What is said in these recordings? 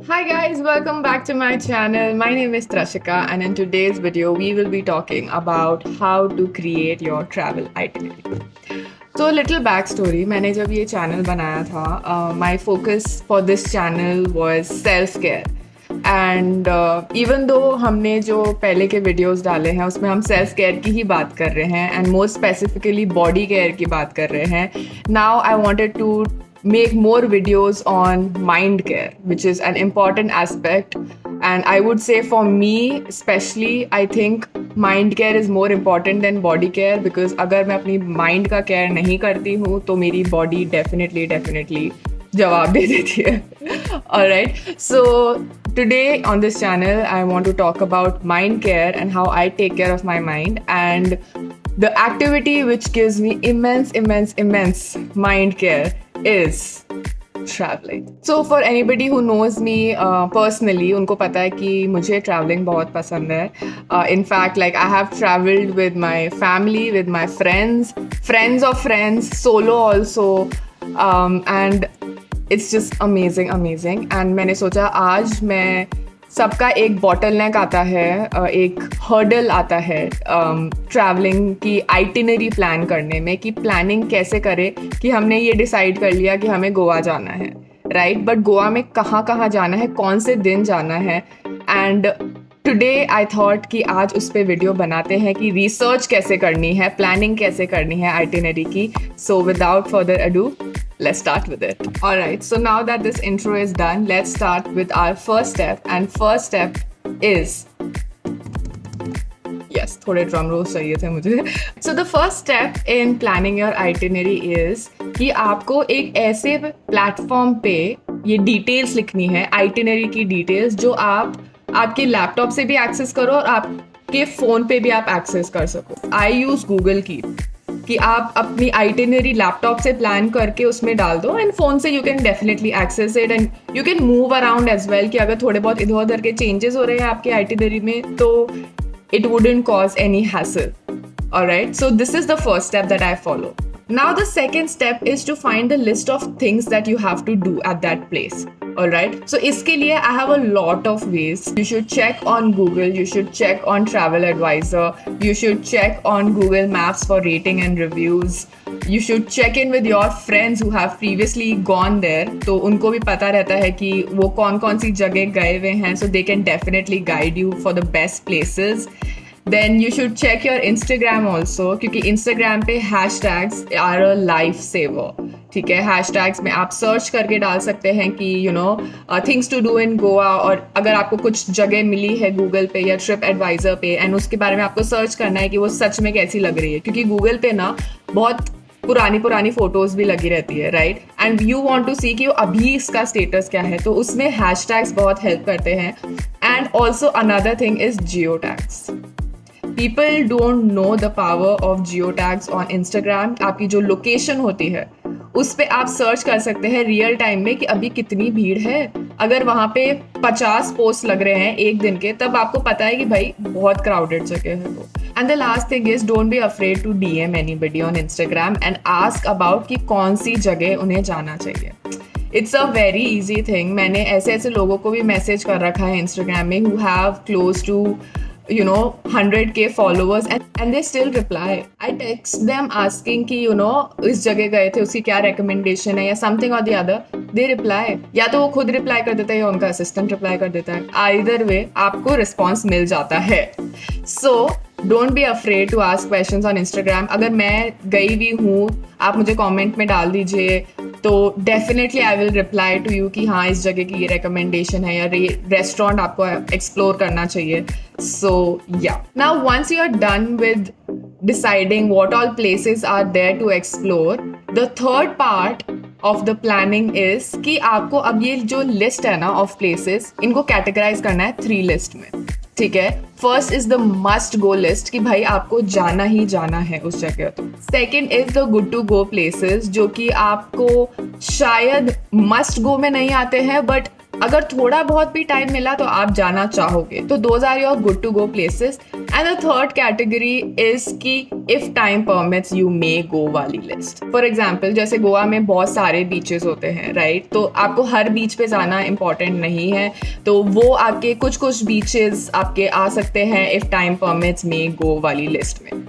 Hi guys, welcome back to my channel. My name is Trashika and in today's video we will be talking about how to create your travel itinerary. So little backstory, मैंने जब ये channel बनाया था, my focus for this channel was self-care. And even though हमने जो पहले के videos डाले हैं उसमें हम सेल्फ केयर की ही बात कर रहे हैं and more specifically body care की बात कर रहे हैं. Now I wanted to make more videos on mind care, which is an important aspect. And I would say for me especially, I think mind care is more important than body care, because अगर मैं अपनी mind का care नहीं करती हूँ तो मेरी body definitely जवाब दे देती है. Alright, so today on this channel I want to talk about mind care and how I take care of my mind, and the activity which gives me immense mind care is traveling. So for anybody who knows me personally, उनको पता है कि मुझे traveling बहुत पसंद है. In fact, like I have traveled with my family, with my friends of friends, solo also, and it's just amazing. And मैंने सोचा आज मैं सबका एक बॉटल नेक आता है, एक हर्डल आता है ट्रैवलिंग की आइटिनरी प्लान करने में, कि प्लानिंग कैसे करें. कि हमने ये डिसाइड कर लिया कि हमें गोवा जाना है, राइट, बट गोवा में कहाँ जाना है, कौन से दिन जाना है. एंड टुडे आई थॉट कि आज उस पर वीडियो बनाते हैं कि रिसर्च कैसे करनी है, प्लानिंग कैसे करनी है आइटिनरी की. So without further ado, let's start with it. Alright, so now that this intro is done, let's start with our first step. And first step is, yes, थोड़े drum rolls चाहिए थे मुझे. So the first step in planning your itinerary is कि आपको एक ऐसे platform पे ये डिटेल्स लिखनी है, आइटिनरी की डिटेल्स, जो आप आपके लैपटॉप से भी एक्सेस करो और आपके फ़ोन पे भी आप एक्सेस कर सको. आई यूज़ गूगल कीप, कि आप अपनी आइटिनरी लैपटॉप से प्लान करके उसमें डाल दो, एंड फोन से you can definitely access it and you can move around as well. कि अगर थोड़े बहुत इधर उधर के चेंजेस हो रहे हैं आपकी आइटिनरी में तो it wouldn't cause any hassle. Alright, so this is the first step that I follow. Now the second step is to find the list of things that you have to do at that place. Alright, so इसके लिए I have a lot of ways. You should check on Google, you should check on Travel Advisor, you should check on Google Maps for rating and reviews. You should check in with your friends who have previously gone there. तो उनको भी पता रहता है कि वो कौन सी जगह गए हुए हैं, so they can definitely guide you for the best places. Then you should check your Instagram also, क्योंकि Instagram पे hashtags are a life saver. ठीक है, hashtags में आप सर्च करके डाल सकते हैं कि things to do in Goa, और अगर आपको कुछ जगह मिली है गूगल पे या ट्रिप एडवाइजर पे एंड उसके बारे में आपको सर्च करना है कि वो सच में कैसी लग रही है, क्योंकि गूगल पे ना बहुत पुरानी फोटोज भी लगी रहती है, right, and you want to see कि अभी इसका स्टेटस क्या है, तो उसमें हैशटैग्स बहुत हेल्प करते हैं. And also another thing is Jio tags. People don't know the power of geotags on Instagram. आपकी जो लोकेशन होती है उस पे आप सर्च कर सकते हैं रियल टाइम में कि अभी कितनी भीड़ है. अगर वहाँ पे 50 पोस्ट लग रहे हैं एक दिन के, तब आपको पता है कि भाई बहुत क्राउडेड जगह है वो. And the last thing is, don't be afraid to DM anybody on Instagram and ask about कि कौन सी जगह उन्हें जाना चाहिए. It's a very easy thing. मैंने ऐसे लोगों को भी मैसेज कर रखा है Instagram में who have close to 100K followers and they still reply. I text them asking कि इस जगह गए थे, उसकी क्या recommendation है या something or the other. They reply. या तो वो खुद reply कर देता है या उनका assistant reply कर देता है. Either way आपको response मिल जाता है. So don't be afraid to ask questions on Instagram. अगर मैं गई भी हूँ, आप मुझे comment में डाल दीजिए, तो definitely I will reply to you कि हाँ इस जगह की ये रिकमेंडेशन है या रेस्टोरेंट आपको एक्सप्लोर करना चाहिए. So yeah, now once you are done with deciding what all places are there to explore, the third part of the planning is कि आपको अब ये जो लिस्ट है ना ऑफ प्लेसेस, इनको कैटेगराइज करना है 3 लिस्ट में. ठीक है, first is the must go list कि भाई आपको जाना ही जाना है उस जगह. तो second is the good to go places, जो कि आपको शायद मस्ट गो में नहीं आते हैं बट अगर थोड़ा बहुत भी टाइम मिला तो आप जाना चाहोगे। तो those are your good to go places. And the third category is कि if time permits you may go वाली लिस्ट। फॉर एग्जाम्पल जैसे गोवा में बहुत सारे बीचेस होते हैं, राइट? तो आपको हर बीच पे जाना इंपॉर्टेंट नहीं है, तो वो आपके कुछ कुछ बीचेस आपके आ सकते हैं if time permits may go वाली लिस्ट में।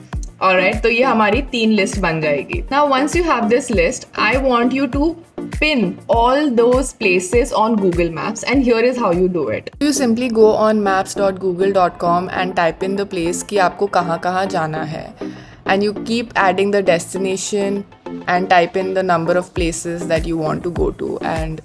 Alright, तो ये हमारी 3 लिस्ट बन जाएगी। Now once you have this list, I want you to pin all those places on Google Maps, and here is how you do it. You simply go on maps.google.com and type in the place कि आपको कहाँ कहाँ जाना है, and you keep adding the destination and type in the number of places that you want to go to, and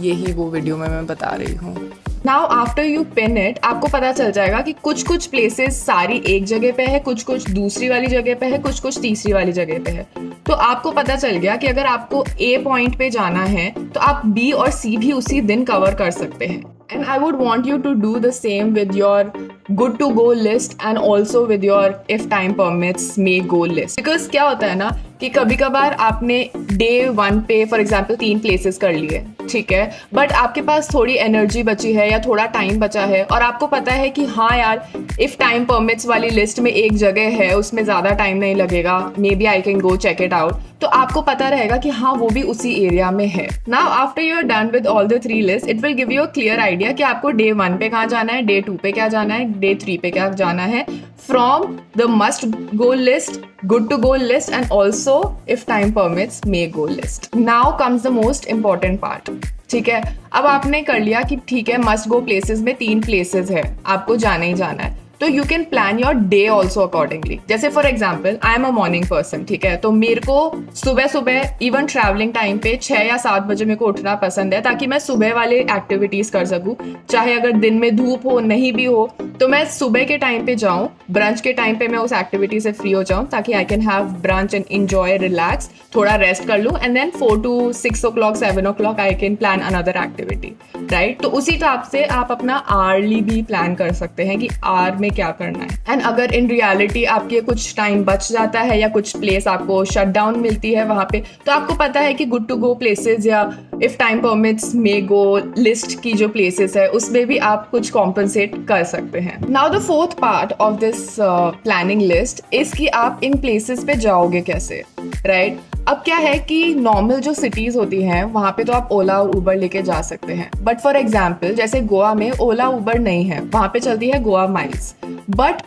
यही वो video में मैं बता रही हूँ। Now after you pin it, आपको पता चल जाएगा कि कुछ कुछ प्लेसेस सारी एक जगह पे है, कुछ कुछ दूसरी वाली जगह पे है, कुछ कुछ तीसरी वाली जगह पे है। तो आपको पता चल गया कि अगर आपको ए पॉइंट पे जाना है तो आप बी और सी भी उसी दिन कवर कर सकते हैं। And I would want you to do the same with your good to go list and also with your if time permits may go list. Because क्या होता है ना कि कभी कभार आपने डे 1 पे फॉर एग्जाम्पल 3 प्लेसेस कर लिए, ठीक है, बट आपके पास थोड़ी एनर्जी बची है या थोड़ा टाइम बचा है और आपको पता है कि हाँ यार इफ टाइम परमिट्स वाली लिस्ट में एक जगह है, उसमें ज़्यादा टाइम नहीं लगेगा, maybe I can go check it out. तो आपको पता रहेगा कि हाँ वो भी उसी एरिया में है। Now after you are done with all the 3 list, it will give you a clear idea कि आपको डे 1 पे कहाँ जाना है, डे 2 पे क्या जाना है, डे 3 पे क्या जाना है, from the must go list, good to go list, and also if time permits may go list. Now comes the most important part. ठीक है, अब आपने कर लिया कि ठीक है मस्ट गो प्लेसेस में 3 प्लेसेस है, आपको जाना ही जाना है, तो you can plan your day also accordingly. जैसे for example I am a morning person, ठीक है, तो मेरे को सुबह सुबह इवन ट्रैवलिंग टाइम पे 6 या 7 बजे मेरे को उठना पसंद है, ताकि मैं सुबह वाले एक्टिविटीज कर सकूं। चाहे अगर दिन में धूप हो नहीं भी हो तो मैं सुबह के टाइम पे जाऊं, ब्रंच के टाइम पे मैं उस एक्टिविटी से फ्री हो जाऊं, ताकि I can have brunch and enjoy, relax, थोड़ा रेस्ट कर लूं, and then 4 to 6 o'clock 7 o'clock I can plan another activity, right? तो उसी हिसाब से आप अपना आर्ली भी प्लान कर सकते हैं कि आर में क्या करना है। एंड अगर इन रियलिटी आपके कुछ टाइम बच जाता है या कुछ प्लेस आपको शट डाउन मिलती है वहां पे, तो आपको पता है कि गुड टू गो प्लेसेस या if time permits may go list की जो प्लेसेस है उसमें भी आप कुछ कॉम्पनसेट कर सकते हैं। Now the fourth part of this planning list is कि आप इन प्लेसेस पे जाओगे कैसे, राइट? अब क्या है कि नॉर्मल जो सिटीज होती हैं वहाँ पे तो आप ओला और उबर लेके जा सकते हैं, बट फॉर एग्जाम्पल जैसे गोवा में ओला उबर नहीं है, वहाँ पे चलती है गोवा माइल्स, बट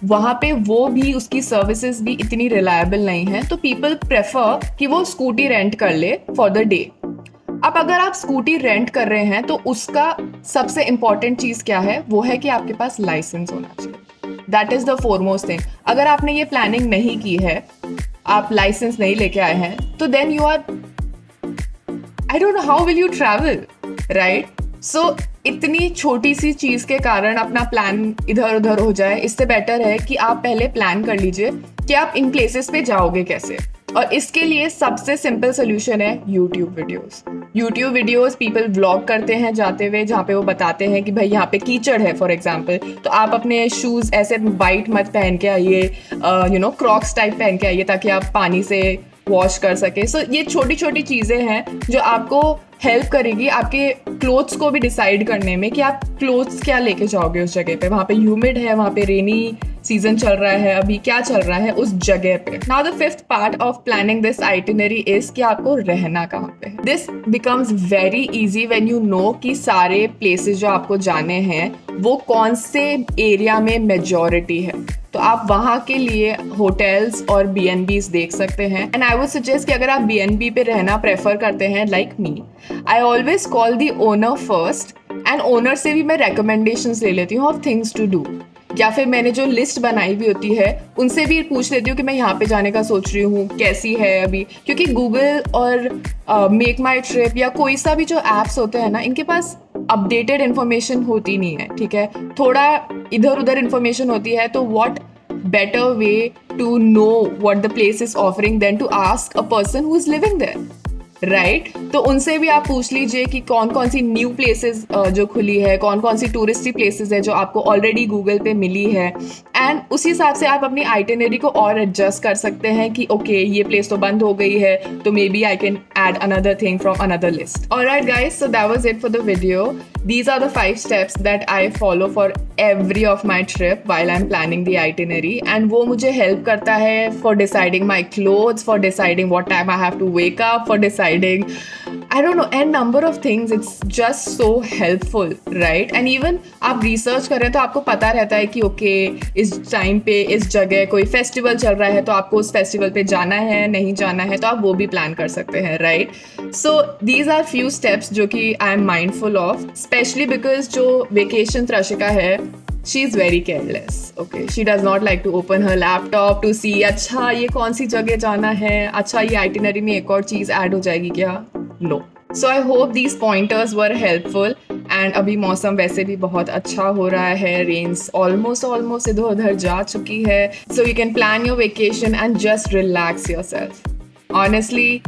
वहाँ पे वो भी उसकी सर्विसेज भी इतनी रिलायबल नहीं है, तो पीपल प्रेफर कि वो स्कूटी रेंट कर ले फॉर द डे। अब अगर आप स्कूटी रेंट कर रहे हैं तो उसका सबसे इंपॉर्टेंट चीज क्या है, वो है कि आपके पास लाइसेंस होना चाहिए। That is the foremost thing. अगर आपने ये प्लानिंग नहीं की है, आप लाइसेंस नहीं लेके आए हैं, तो then you are, I don't know how will you travel, right? So इतनी छोटी सी चीज के कारण अपना प्लान इधर उधर हो जाए, इससे बेटर है कि आप पहले प्लान कर लीजिए कि आप इन प्लेसेस पे जाओगे कैसे। और इसके लिए सबसे सिंपल सोल्यूशन है YouTube videos. YouTube videos people vlog करते हैं जाते हुए, जहाँ पे वो बताते हैं कि भाई यहाँ पे कीचड़ है फॉर एग्जांपल, तो आप अपने शूज ऐसे वाइट मत पहन के आइए, क्रॉक्स टाइप पहन के आइए, ताकि आप पानी से वॉश कर सके। सो ये छोटी छोटी चीज़ें हैं जो आपको हेल्प करेगी आपके क्लोथ्स को भी डिसाइड करने में कि आप क्लोथ्स क्या लेके जाओगे उस जगह पे। वहाँ पे ह्यूमिड है, वहाँ पे रेनी सीजन चल रहा है, अभी क्या चल रहा है उस जगह पे। Now the fifth part of planning this itinerary is कि आपको रहना कहाँ पे। This becomes very easy when you know कि सारे प्लेसेस जो आपको जाने हैं वो कौन से एरिया में मेजॉरिटी है, तो आप वहाँ के लिए होटल्स और B&Bs देख सकते हैं। एंड आई वुड सजेस्ट कि अगर आप B&B पे रहना प्रेफर करते हैं like me, I always call the owner first, and owner से भी मैं रिकमेंडेशंस ले लेती हूँ ऑफ थिंग्स टू डू, या फिर मैंने जो लिस्ट बनाई हुई होती है उनसे भी पूछ लेती हूँ कि मैं यहाँ पे जाने का सोच रही हूँ, कैसी है अभी। क्योंकि गूगल और मेक माई ट्रिप या कोई सा भी जो एप्स होते हैं ना, इनके पास अपडेटेड इन्फॉर्मेशन होती नहीं है, ठीक है, थोड़ा इधर उधर इन्फॉर्मेशन होती है। तो what better way to know what the place is offering then to ask a person who is living there, right? तो उनसे भी आप पूछ लीजिए कि कौन कौन सी न्यू प्लेसेस जो खुली है, कौन कौन सी टूरिस्टी प्लेसेस है जो आपको ऑलरेडी गूगल पे मिली है, एंड उसी हिसाब से आप अपनी आइटिनरी को और एडजस्ट कर सकते हैं कि ओके ये प्लेस तो बंद हो गई है, तो maybe I can add another thing from another list. Alright guys, so that was it for the video. These are the 5 steps that I follow for every of my trip while I'm planning the itinerary, and वो मुझे help करता है for deciding my clothes, for deciding what time I have to wake up, for deciding I don't know n number of things. It's just so helpful, right? And even आप research कर रहे हैं तो आपको पता रहता है कि okay इस time पे इस जगह कोई festival चल रहा है तो आपको उस festival पे जाना है नहीं जाना है, तो आप वो भी plan कर सकते हैं, right? So these are few steps जो कि I am mindful of, especially because जो vacation त्रशिका है, she is very careless. Okay, she does not like to open her laptop to see अच्छा ये कौन सी जगह जाना है, अच्छा ये itinerary में एक और चीज़ add हो जाएगी क्या? No. So I hope these pointers were helpful. And अभी मौसम वैसे भी बहुत अच्छा हो रहा है, rains almost इधर उधर जा चुकी है, so you can plan your vacation and just relax yourself. Honestly,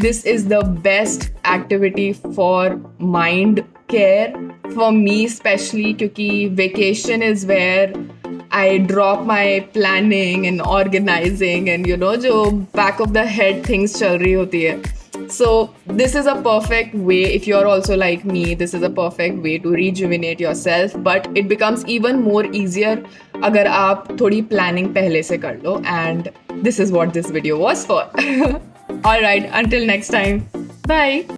this is the best activity for mind care for me especially, क्योंकि vacation is where I drop my planning and organizing and you know जो back of the head things चल रही होती है. So this is a perfect way, if you're also like me, this is a perfect way to rejuvenate yourself, but it becomes even more easier अगर आप थोड़ी planning पहले से कर लो, and this is what this video was for. Alright, until next time, bye.